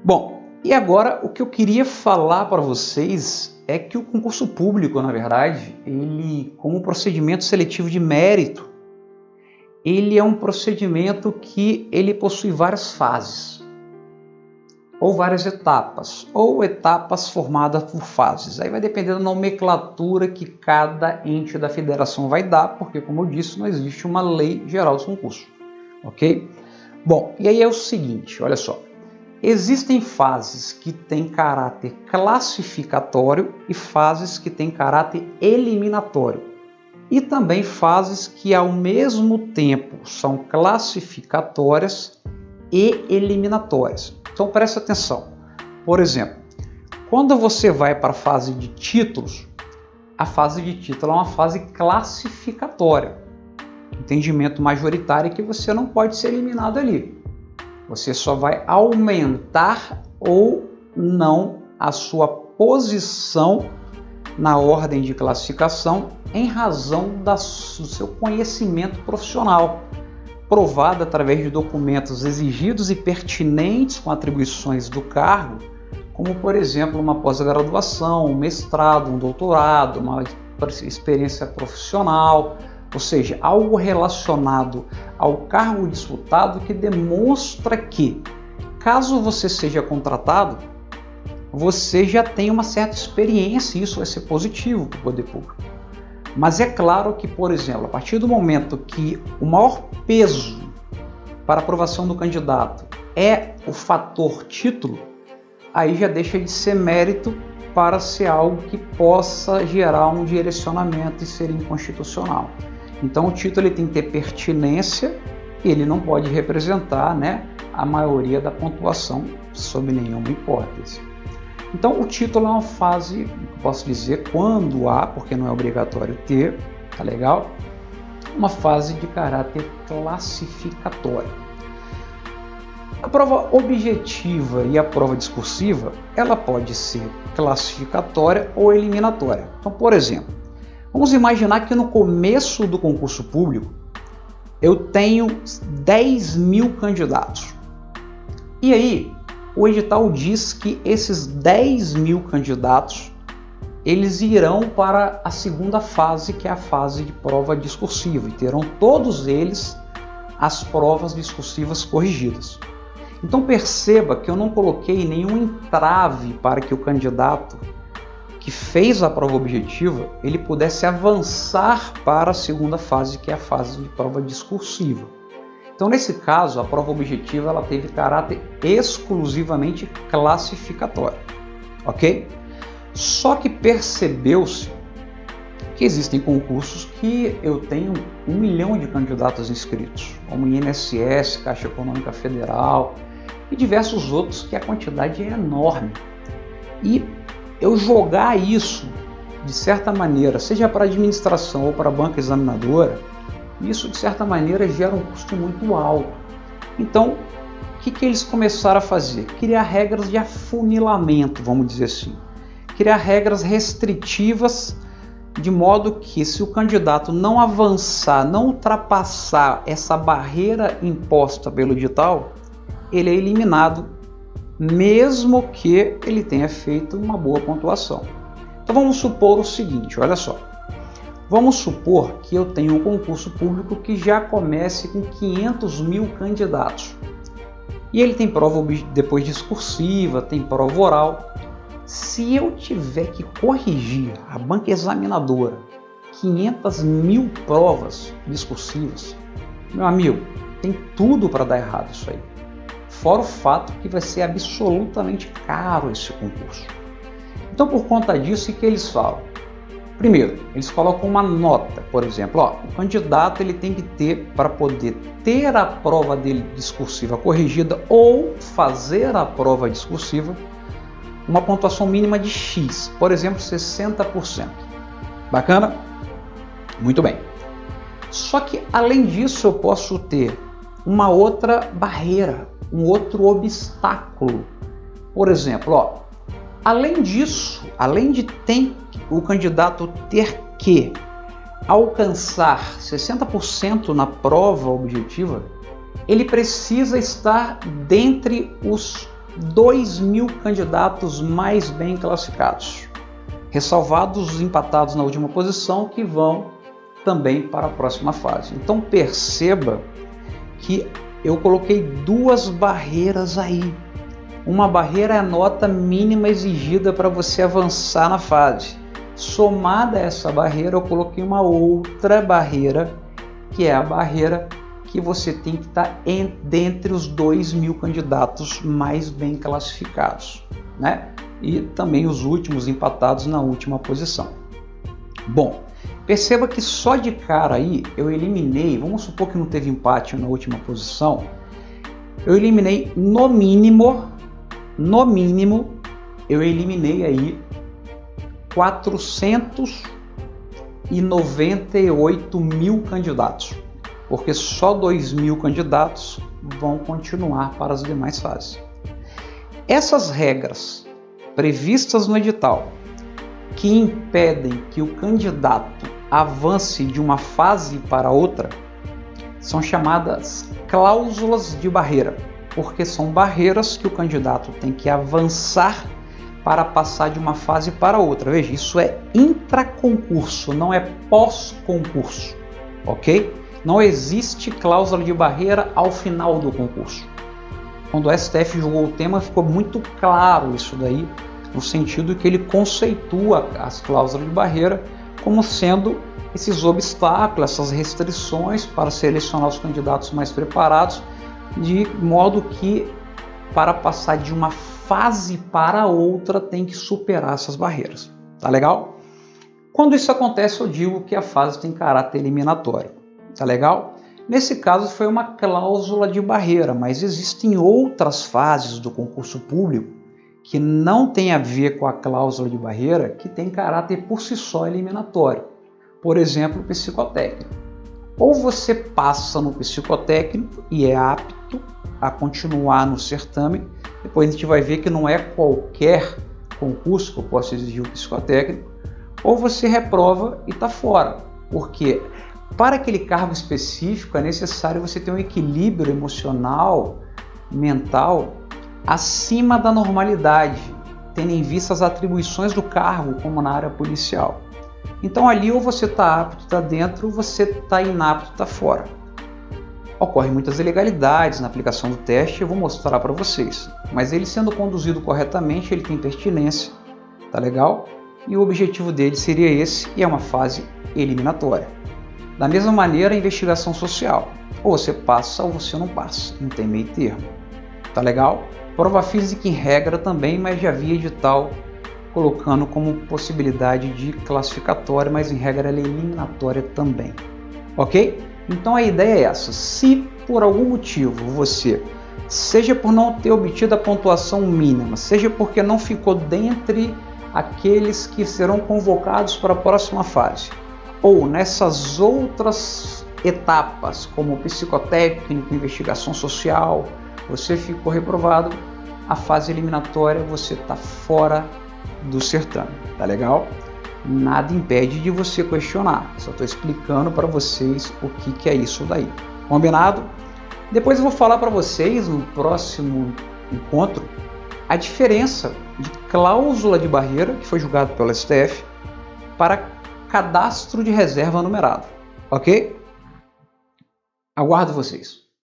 Bom, e agora o que eu queria falar para vocês é que o concurso público, na verdade, ele, como procedimento seletivo de mérito, ele é um procedimento que ele possui várias fases, ou várias etapas, ou etapas formadas por fases. Aí vai depender da nomenclatura que cada ente da federação vai dar, porque, como eu disse, não existe uma lei geral dos concursos, ok? Bom, e aí é o seguinte, olha só. Existem fases que têm caráter classificatório e fases que têm caráter eliminatório. E também fases que, ao mesmo tempo, são classificatórias e eliminatórias. Então, preste atenção. Por exemplo, quando você vai para a fase de títulos, a fase de título é uma fase classificatória. Entendimento majoritário é que você não pode ser eliminado ali. Você só vai aumentar ou não a sua posição na ordem de classificação em razão do seu conhecimento profissional, provado através de documentos exigidos e pertinentes com atribuições do cargo, como, por exemplo, uma pós-graduação, um mestrado, um doutorado, uma experiência profissional, ou seja, algo relacionado ao cargo disputado que demonstra que, caso você seja contratado, você já tem uma certa experiência e isso vai ser positivo para o poder público. Mas é claro que, por exemplo, a partir do momento que o maior peso para a aprovação do candidato é o fator título, aí já deixa de ser mérito para ser algo que possa gerar um direcionamento e ser inconstitucional. Então o título ele tem que ter pertinência e ele não pode representar, a maioria da pontuação sob nenhuma hipótese. Então o título é uma fase, posso dizer, quando há, porque não é obrigatório ter, tá legal? Uma fase de caráter classificatório. A prova objetiva e a prova discursiva, ela pode ser classificatória ou eliminatória. Então, por exemplo, vamos imaginar que no começo do concurso público eu tenho 10 mil candidatos. E aí o edital diz que esses 10 mil candidatos eles irão para a segunda fase, que é a fase de prova discursiva, e terão todos eles as provas discursivas corrigidas. Então perceba que eu não coloquei nenhum entrave para que o candidato que fez a prova objetiva, ele pudesse avançar para a segunda fase, que é a fase de prova discursiva. Então, nesse caso, a prova objetiva ela teve caráter exclusivamente classificatório, ok? Só que percebeu-se que existem concursos que eu tenho 1 milhão de candidatos inscritos, como INSS, Caixa Econômica Federal e diversos outros que a quantidade é enorme. E eu jogar isso, de certa maneira, seja para a administração ou para a banca examinadora, isso de certa maneira gera um custo muito alto. Então, o que eles começaram a fazer? Criar regras de afunilamento, vamos dizer assim. Criar regras restritivas, de modo que se o candidato não avançar, não ultrapassar essa barreira imposta pelo edital, ele é eliminado, mesmo que ele tenha feito uma boa pontuação. Então vamos supor o seguinte, olha só. Vamos supor que eu tenho um concurso público que já comece com 500 mil candidatos. E ele tem prova depois discursiva, tem prova oral. Se eu tiver que corrigir a banca examinadora 500 mil provas discursivas, meu amigo, tem tudo para dar errado isso aí. Fora o fato que vai ser absolutamente caro esse concurso. Então, por conta disso, o que eles falam? Primeiro, eles colocam uma nota, por exemplo, o candidato ele tem que ter, para poder ter a prova dele discursiva corrigida ou fazer a prova discursiva, uma pontuação mínima de X, por exemplo, 60%. Bacana? Muito bem. Só que, além disso, eu posso ter uma outra barreira, um outro obstáculo. Por exemplo, além disso, além de o candidato ter que alcançar 60% na prova objetiva, ele precisa estar dentre os 2.000 candidatos mais bem classificados, ressalvados os empatados na última posição, que vão também para a próxima fase. Então perceba que eu coloquei duas barreiras aí. Uma barreira é a nota mínima exigida para você avançar na fase. Somada a essa barreira, eu coloquei uma outra barreira, que é a barreira que você tem que estar dentre os 2.000 candidatos mais bem classificados, né? E também os últimos empatados na última posição. Bom, perceba que só de cara aí eu eliminei, vamos supor que não teve empate na última posição, eu eliminei no mínimo, eu eliminei aí 498.000 candidatos, porque só 2.000 candidatos vão continuar para as demais fases. Essas regras previstas no edital que impedem que o candidato avance de uma fase para outra são chamadas cláusulas de barreira, porque são barreiras que o candidato tem que avançar para passar de uma fase para outra. Veja, isso é intraconcurso, não é pós-concurso, ok? Não existe cláusula de barreira ao final do concurso. Quando o STF julgou o tema, ficou muito claro isso daí, no sentido que ele conceitua as cláusulas de barreira como sendo esses obstáculos, essas restrições para selecionar os candidatos mais preparados, de modo que para passar de uma fase para outra tem que superar essas barreiras. Tá legal? Quando isso acontece, eu digo que a fase tem caráter eliminatório. Tá legal? Nesse caso foi uma cláusula de barreira, mas existem outras fases do concurso público que não tem a ver com a cláusula de barreira, que tem caráter por si só eliminatório. Por exemplo, o psicotécnico. Ou você passa no psicotécnico e é apto a continuar no certame, depois a gente vai ver que não é qualquer concurso que eu posso exigir o psicotécnico, ou você reprova e está fora, porque para aquele cargo específico é necessário você ter um equilíbrio emocional, mental, acima da normalidade, tendo em vista as atribuições do cargo, como na área policial. Então ali ou você está apto, está dentro, ou você está inapto, está fora. Ocorrem muitas ilegalidades na aplicação do teste, eu vou mostrar para vocês. Mas ele sendo conduzido corretamente, ele tem pertinência, tá legal? E o objetivo dele seria esse, e é uma fase eliminatória. Da mesma maneira, a investigação social. Ou você passa ou você não passa, não tem meio termo. Tá legal? Prova física em regra também, mas já havia edital colocando como possibilidade de classificatória, mas em regra ela é eliminatória também. Ok? Então a ideia é essa. Se por algum motivo você, seja por não ter obtido a pontuação mínima, seja porque não ficou dentre aqueles que serão convocados para a próxima fase, ou nessas outras etapas, como psicotécnico, investigação social, você ficou reprovado, a fase eliminatória você está fora do certame, tá legal? Nada impede de você questionar, só estou explicando para vocês o que é isso daí, combinado? Depois eu vou falar para vocês no próximo encontro a diferença de cláusula de barreira, que foi julgado pelo STF, para cadastro de reserva numerado, ok? Aguardo vocês.